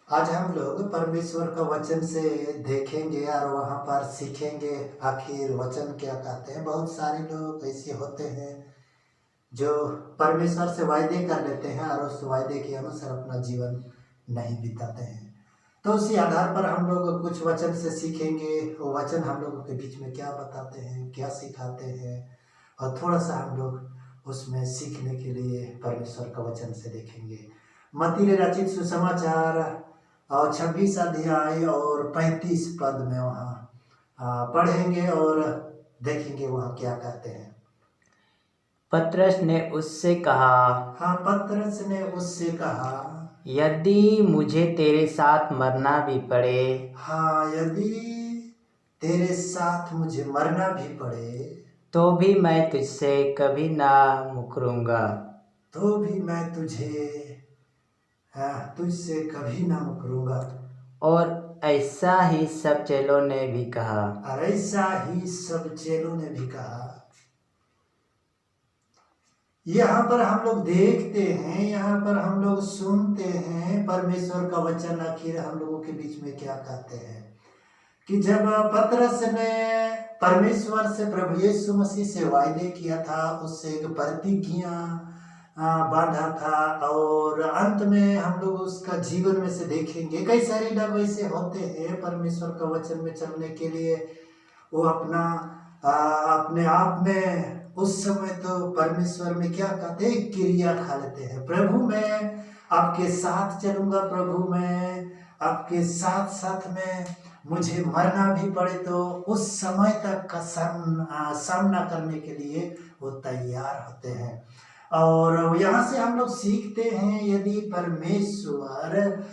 आज हम लोग परमेश्वर का वचन से देखेंगे और वहाँ पर सीखेंगे आखिर वचन क्या कहते हैं। बहुत सारे लोग ऐसे होते हैं जो परमेश्वर से वायदे कर लेते हैं और उस वायदे के अनुसार अपना जीवन नहीं बिताते हैं। तो उसी आधार पर हम लोग कुछ वचन से सीखेंगे। वो वचन हम लोगों के बीच में क्या बताते हैं, क्या सिखाते हैं, और थोड़ा सा हम लोग उसमें सीखने के लिए परमेश्वर का वचन से देखेंगे। मत्ती ने रचित सुसमाचार और 26 अध्याय और 35 पद में वहाँ पढ़ेंगे और देखेंगे वहाँ क्या कहते हैं। पतरस ने उससे कहा, हाँ, पतरस ने उससे कहा, यदि मुझे तेरे साथ मरना भी पड़े, हाँ, यदि तेरे साथ मुझे मरना भी पड़े तो भी मैं तुझसे कभी ना मुकरूंगा। तो भी मैं तुझसे कभी ना मुकरूंगा। और ऐसा ही सब चेलों ने भी कहा। और ऐसा ही सब चेलों ने भी कहा। यहाँ पर हम लोग देखते हैं, यहाँ पर हम लोग सुनते हैं परमेश्वर का वचन आखिर हम लोगों के बीच में क्या कहते हैं कि जब पतरस ने परमेश्वर से, प्रभु यीशु मसीह से वायदे किया था, उससे एक प्रतिज्ञा बांधा था, और अंत में हम लोग उसका जीवन में से देखेंगे। कई सारे लोग ऐसे होते हैं परमेश्वर का वचन में चलने के लिए वो अपने आप में उस समय तो परमेश्वर में क्या कहते हैं, क्रिया खा लेते हैं। प्रभु मैं आपके साथ चलूंगा, प्रभु मैं आपके साथ साथ में मुझे मरना भी पड़े तो उस समय तक का सामना करने के लिए वो तैयार होते हैं। और यहाँ से हम लोग सीखते हैं, यदि परमेश्वर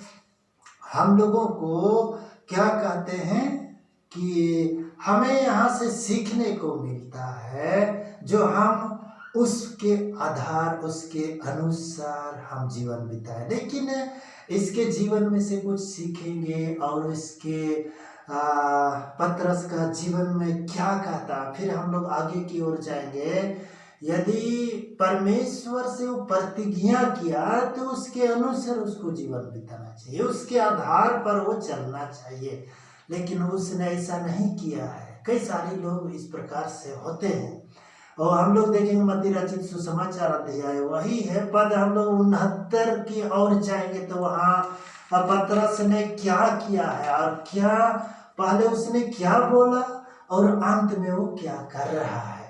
हम लोगों को क्या कहते हैं कि हमें यहाँ से सीखने को मिलता है, जो हम उसके आधार, उसके अनुसार हम जीवन बिताए। लेकिन इसके जीवन में से कुछ सीखेंगे और इसके पतरस का जीवन में क्या कहता, फिर हम लोग आगे की ओर जाएंगे। यदि परमेश्वर से वो प्रतिज्ञा किया तो उसके अनुसार उसको जीवन बिताना चाहिए, उसके आधार पर वो चलना चाहिए। लेकिन उसने ऐसा नहीं किया है। कई सारे लोग इस प्रकार से होते हैं। और हम लोग देखेंगे मत्ती रचित सुसमाचार अध्याय वही है, पद हम लोग 69 की ओर जाएंगे तो वहाँ पतरस ने क्या किया है और क्या पहले उसने क्या बोला और अंत में वो क्या कर रहा है,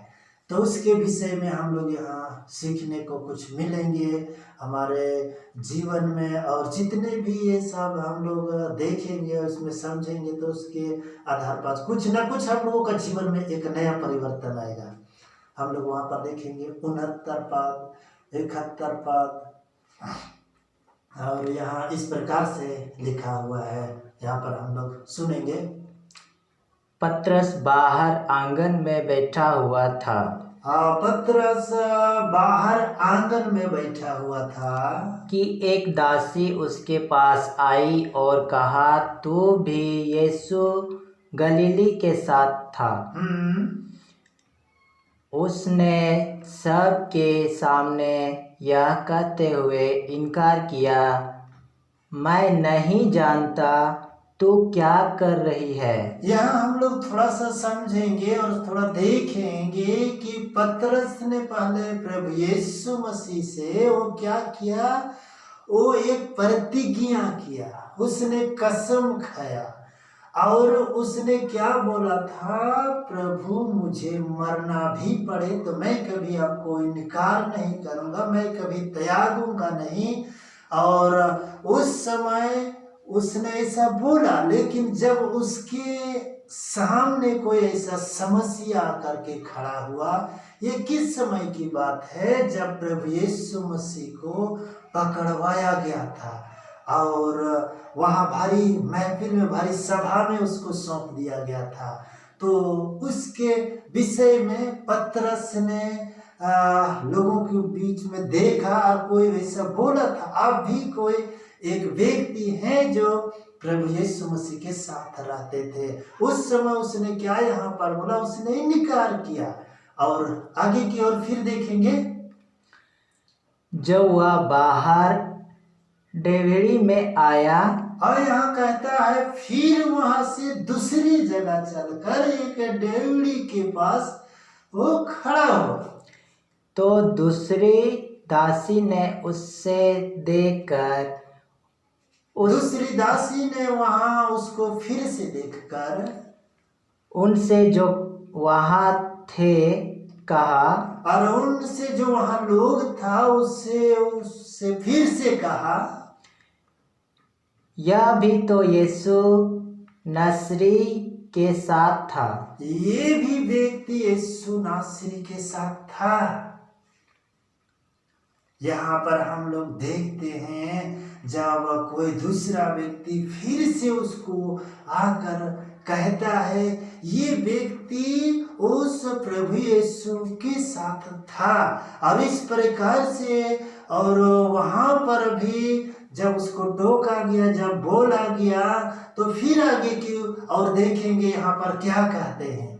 तो उसके विषय में हम लोग यहाँ सीखने को कुछ मिलेंगे हमारे जीवन में। और जितने भी ये सब हम लोग देखेंगे उसमें समझेंगे तो उसके आधार पर कुछ ना कुछ हम लोगों का जीवन में एक नया परिवर्तन आएगा। हम लोग वहाँ पर देखेंगे 69 पद, 71 पद, और यहाँ इस प्रकार से लिखा हुआ है, यहाँ पर हम लोग सुनेंगे। पतरस बाहर आंगन में बैठा हुआ था। पतरस बाहर आंगन में बैठा हुआ था कि एक दासी उसके पास आई और कहा, तू भी यीशु गलीली के साथ था। उसने सबके सामने यह कहते हुए इनकार किया, मैं नहीं जानता तू क्या कर रही है। यहाँ हम लोग थोड़ा सा समझेंगे और थोड़ा देखेंगे कि पतरस ने पहले प्रभु यीशु मसीह से वो क्या किया, वो एक प्रतिज्ञा किया, उसने कसम खाया और उसने क्या बोला था, प्रभु मुझे मरना भी पड़े तो मैं कभी आपको इनकार नहीं करूँगा, मैं कभी त्यागूंगा नहीं। और उस समय उसने ऐसा बोला, लेकिन जब उसके सामने कोई ऐसा समस्या आकर के खड़ा हुआ, ये किस समय की बात है, जब प्रभु यीशु मसीह को पकड़वाया गया था और वहाँ भारी महफिल में, भारी सभा में उसको सौंप दिया गया था। तो उसके विषय में पतरस ने लोगों के बीच में देखा और कोई ऐसा बोला था, आप भी कोई एक व्यक्ति है जो प्रभु यीशु मसीह के साथ रहते थे। उस समय उसने क्या यहाँ पर बोला, उसने इनकार किया। और आगे की ओर फिर देखेंगे, जब वह बाहर डेवढ़ी में आया और यहाँ कहता है फिर वहां से दूसरी जगह चलकर एक डेवढ़ी के पास वो खड़ा हुआ। तो दूसरी दासी ने उससे देखकर दूसरी दासी ने वहां उसको फिर से देखकर उनसे जो वहां थे कहा, और उनसे जो वहां लोग था उससे फिर से कहा, यह भी तो यीशु नासरी के साथ था। ये भी व्यक्ति यीशु नासरी के साथ था। यहाँ पर हम लोग देखते हैं जब कोई दूसरा व्यक्ति फिर से उसको आकर कहता है, ये व्यक्ति उस प्रभु यीशु के साथ था। अब इस प्रकार से और वहां पर भी जब उसको टोका गया, जब बोला गया, तो फिर आगे की और देखेंगे यहाँ पर क्या कहते हैं।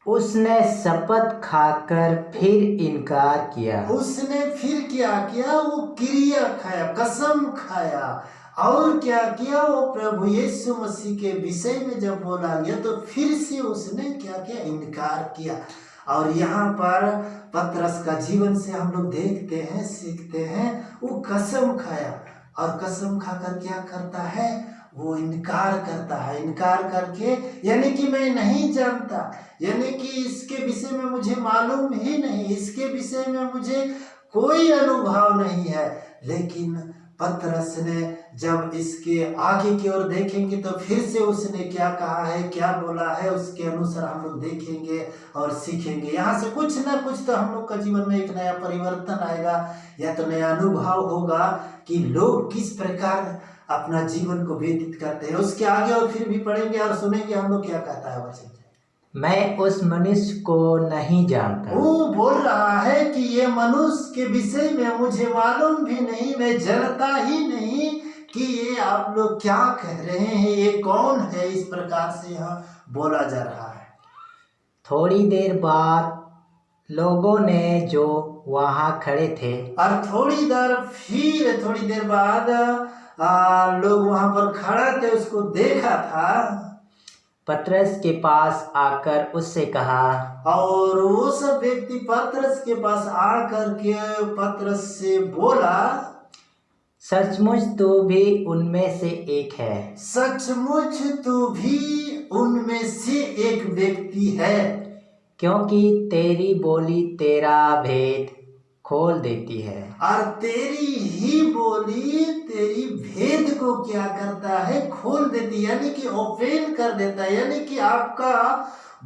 उसने शपथ खाकर फिर इनकार किया। उसने फिर क्या किया? वो क्रिया खाया, कसम खाया। और क्या किया? वो प्रभु यीशु मसीह के विषय में जब बोला गया तो फिर से उसने क्या किया? इनकार किया। और यहाँ पर पतरस का जीवन से हम लोग देखते हैं, सीखते हैं। वो कसम खाया और कसम खाकर क्या करता है? वो इनकार करता है। इनकार करके यानी कि मैं नहीं जानता, यानी कि इसके विषय में मुझे मालूम ही नहीं, इसके विषय में मुझे कोई अनुभव नहीं है। लेकिन पतरस ने जब इसके आगे की ओर देखेंगे तो फिर से उसने क्या कहा है, क्या बोला है, उसके अनुसार हम लोग देखेंगे और सीखेंगे। यहाँ से कुछ ना कुछ तो हम लोग का जीवन में एक नया परिवर्तन आएगा, या तो नया अनुभव होगा कि लोग किस प्रकार अपना जीवन को व्यतीत करते हैं। उसके आगे और फिर भी पढ़ेंगे और सुनेंगे हम लोग क्या कहता है वचन। मैं उस मनुष्य को नहीं जानता। वो बोल रहा है कि ये मनुष्य के विषय में मुझे मालूम भी नहीं, मैं जानता ही नहीं कि ये आप लोग क्या कह रहे हैं, ये कौन है। इस प्रकार से यहाँ बोला जा रहा है। थोड़ी देर बाद लोगों ने जो वहाँ खड़े थे, और थोड़ी देर बाद लोग वहां पर खड़ा थे, उसको देखा था। पतरस के पास आकर उससे कहा, और वो सब व्यक्ति पतरस के पास आकर के पतरस से बोला, सचमुच तू भी उनमें से एक है। सचमुच तू भी उनमें से एक व्यक्ति है, क्योंकि तेरी बोली तेरा भेद खोल देती है। और तेरी ही बोली तेरी भेद को क्या करता है? खोल देती, यानी कि ओपन कर देता है। यानी कि आपका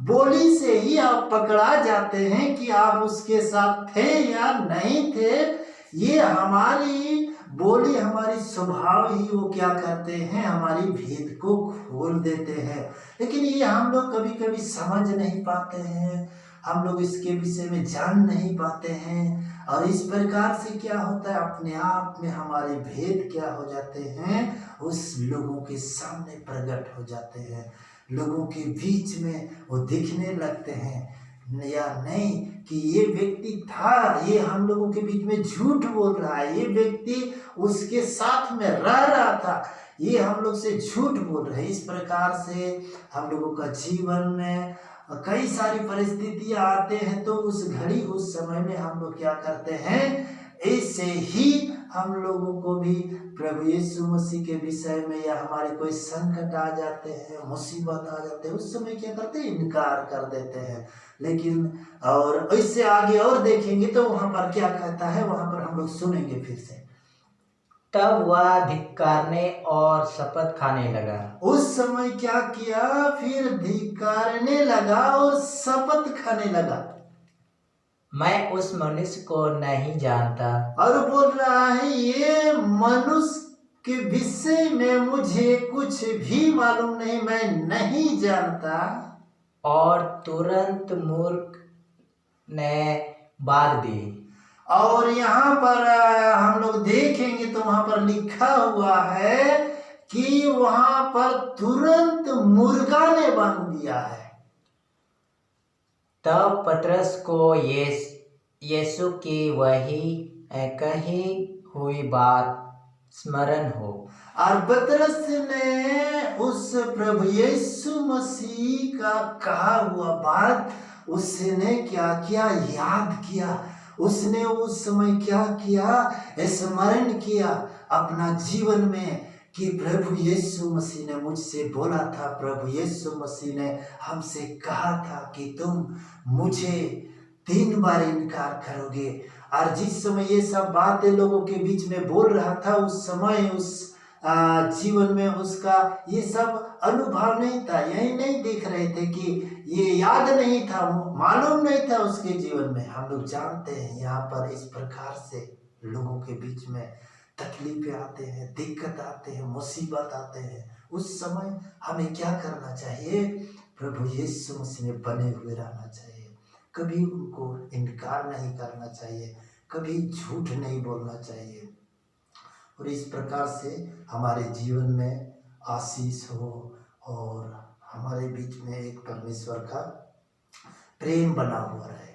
बोली से ही आप पकड़ा जाते हैं कि आप उसके साथ थे या नहीं थे। ये हमारी बोली, हमारी स्वभाव ही वो क्या करते हैं? हमारी भेद को खोल देते हैं। लेकिन ये हम लोग कभी कभी समझ नहीं पाते हैं, हम लोग इसके विषय में जान नहीं पाते हैं। और इस प्रकार से क्या होता है? अपने आप में हमारे भेद क्या हो जाते हैं? उस लोगों के सामने प्रकट हो जाते हैं, लोगों के बीच में वो दिखने लगते हैं। या नहीं कि ये व्यक्ति था, ये हम लोगों के बीच में झूठ बोल रहा है, ये व्यक्ति उसके साथ में रह रहा था, ये हम लोग से झूठ बोल रहे हैं। इस प्रकार से हम लोगों का जीवन में कई सारी परिस्थितियां आते हैं, तो उस घड़ी उस समय में हम लोग क्या करते हैं? ऐसे ही हम लोगों को भी प्रभु यीशु मसीह के विषय में या हमारे कोई संकट आ जाते हैं, मुसीबत आ जाते हैं, उस समय क्या करते हैं? इनकार कर देते हैं। लेकिन और इससे आगे और देखेंगे तो वहां पर क्या कहता है, वहां पर हम लोग सुनेंगे फिर से। तब वह धिक्कारने और शपथ खाने लगा। उस समय क्या किया? फिर धिक्कारने लगा और शपथ खाने लगा, मैं उस मनुष्य को नहीं जानता। और बोल रहा है ये मनुष्य के विषय में मुझे कुछ भी मालूम नहीं, मैं नहीं जानता। और तुरंत मूर्ख ने बात दी। और यहाँ पर हम लोग देखेंगे तो वहां पर लिखा हुआ है कि वहां पर तुरंत मुर्गा ने बांध दिया है। तब पतरस को यीशु की वही कही हुई बात स्मरण हो। और पतरस ने उस प्रभु यीशु मसीह का कहा हुआ बात उसने क्या किया, याद किया। उसने उस समय क्या किया, स्मरण किया अपना जीवन में कि प्रभु यीशु मसीह ने मुझसे बोला था, प्रभु यीशु मसीह ने हमसे कहा था कि तुम मुझे 3 बार इनकार करोगे। और जिस समय ये सब बातें लोगों के बीच में बोल रहा था, उस समय उस जीवन में उसका ये सब अनुभव नहीं था, यही नहीं देख रहे थे कि ये याद नहीं था, मालूम नहीं था उसके जीवन में। हम लोग जानते हैं यहाँ पर इस प्रकार से लोगों के बीच में तकलीफें आते हैं, दिक्कत आते हैं, मुसीबत आते हैं। उस समय हमें क्या करना चाहिए, प्रभु यीशु मसीह में बने हुए रहना चाहिए, कभी उनको इनकार नहीं करना चाहिए, कभी झूठ नहीं बोलना चाहिए। और इस प्रकार से हमारे जीवन में आशीष हो और हमारे बीच में एक परमेश्वर का प्रेम बना हुआ रहे।